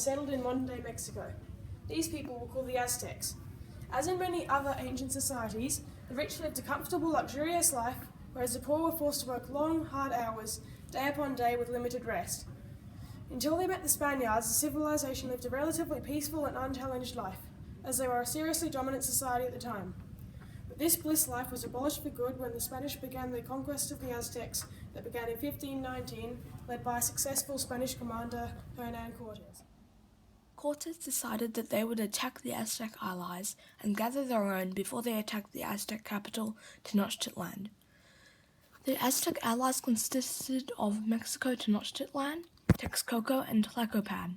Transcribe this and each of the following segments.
settled in modern-day Mexico. These people were called the Aztecs. As in many other ancient societies, the rich lived a comfortable, luxurious life, whereas the poor were forced to work long, hard hours, day upon day with limited rest. Until they met the Spaniards, the civilization lived a relatively peaceful and unchallenged life, as they were a seriously dominant society at the time. But this bliss life was abolished for good when the Spanish began their conquest of the Aztecs that began in 1519, led by a successful Spanish commander, Hernan Cortes. Cortes decided that they would attack the Aztec allies and gather their own before they attacked the Aztec capital, Tenochtitlan. The Aztec allies consisted of Mexico Tenochtitlan, Texcoco, and Tlacopan.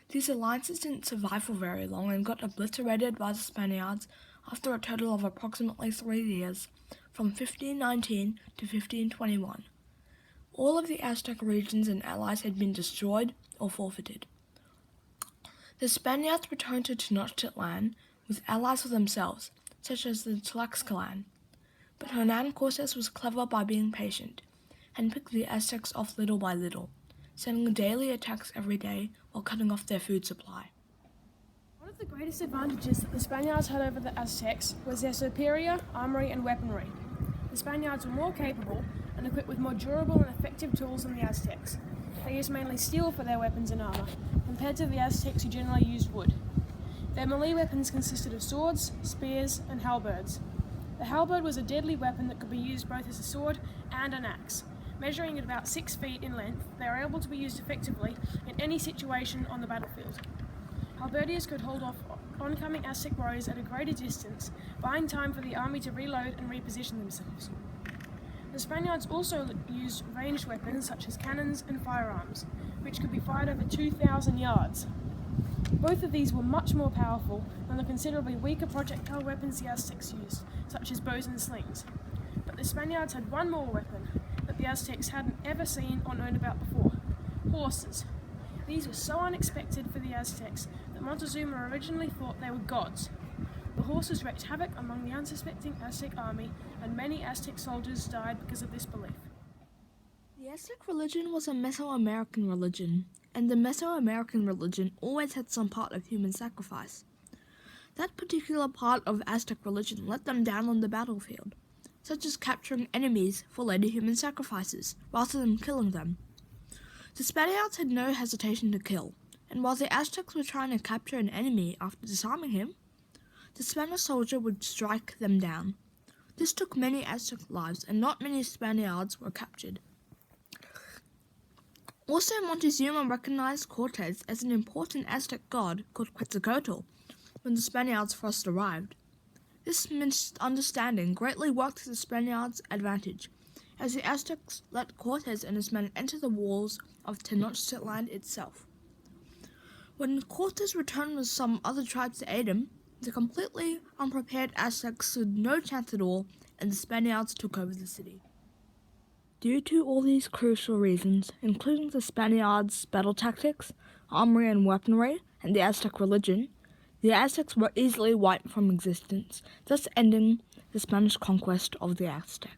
These alliances didn't survive for very long and got obliterated by the Spaniards after a total of approximately 3 years, from 1519 to 1521. All of the Aztec regions and allies had been destroyed or forfeited. The Spaniards returned to Tenochtitlan with allies for themselves, such as the Tlaxcalan. But Hernan Cortes was clever by being patient, and picked the Aztecs off little by little, sending daily attacks every day while cutting off their food supply. One of the greatest advantages that the Spaniards had over the Aztecs was their superior armory and weaponry. The Spaniards were more capable and equipped with more durable and effective tools than the Aztecs. They used mainly steel for their weapons and armour, compared to the Aztecs who generally used wood. Their melee weapons consisted of swords, spears, and halberds. The halberd was a deadly weapon that could be used both as a sword and an axe. Measuring at about 6 feet in length, they were able to be used effectively in any situation on the battlefield. Halberdiers could hold off oncoming Aztec warriors at a greater distance, buying time for the army to reload and reposition themselves. The Spaniards also used ranged weapons such as cannons and firearms, which could be fired over 2,000 yards. Both of these were much more powerful than the considerably weaker projectile weapons the Aztecs used, such as bows and slings. But the Spaniards had one more weapon that the Aztecs hadn't ever seen or known about before: horses. These were so unexpected for the Aztecs that Montezuma originally thought they were gods. The horses wreaked havoc among the unsuspecting Aztec army, and many Aztec soldiers died because of this belief. The Aztec religion was a Mesoamerican religion, and the Mesoamerican religion always had some part of human sacrifice. That particular part of Aztec religion let them down on the battlefield, such as capturing enemies for later human sacrifices, rather than killing them. The Spaniards had no hesitation to kill, and while the Aztecs were trying to capture an enemy after disarming him, the Spanish soldier would strike them down. This took many Aztec lives, and not many Spaniards were captured. Also, Montezuma recognized Cortes as an important Aztec god called Quetzalcoatl when the Spaniards first arrived. This misunderstanding greatly worked to the Spaniards' advantage, as the Aztecs let Cortes and his men enter the walls of Tenochtitlan itself. When Cortes returned with some other tribes to aid him, the completely unprepared Aztecs stood no chance at all, and the Spaniards took over the city. Due to all these crucial reasons, including the Spaniards' battle tactics, armory and weaponry, and the Aztec religion, the Aztecs were easily wiped from existence, thus ending the Spanish conquest of the Aztecs.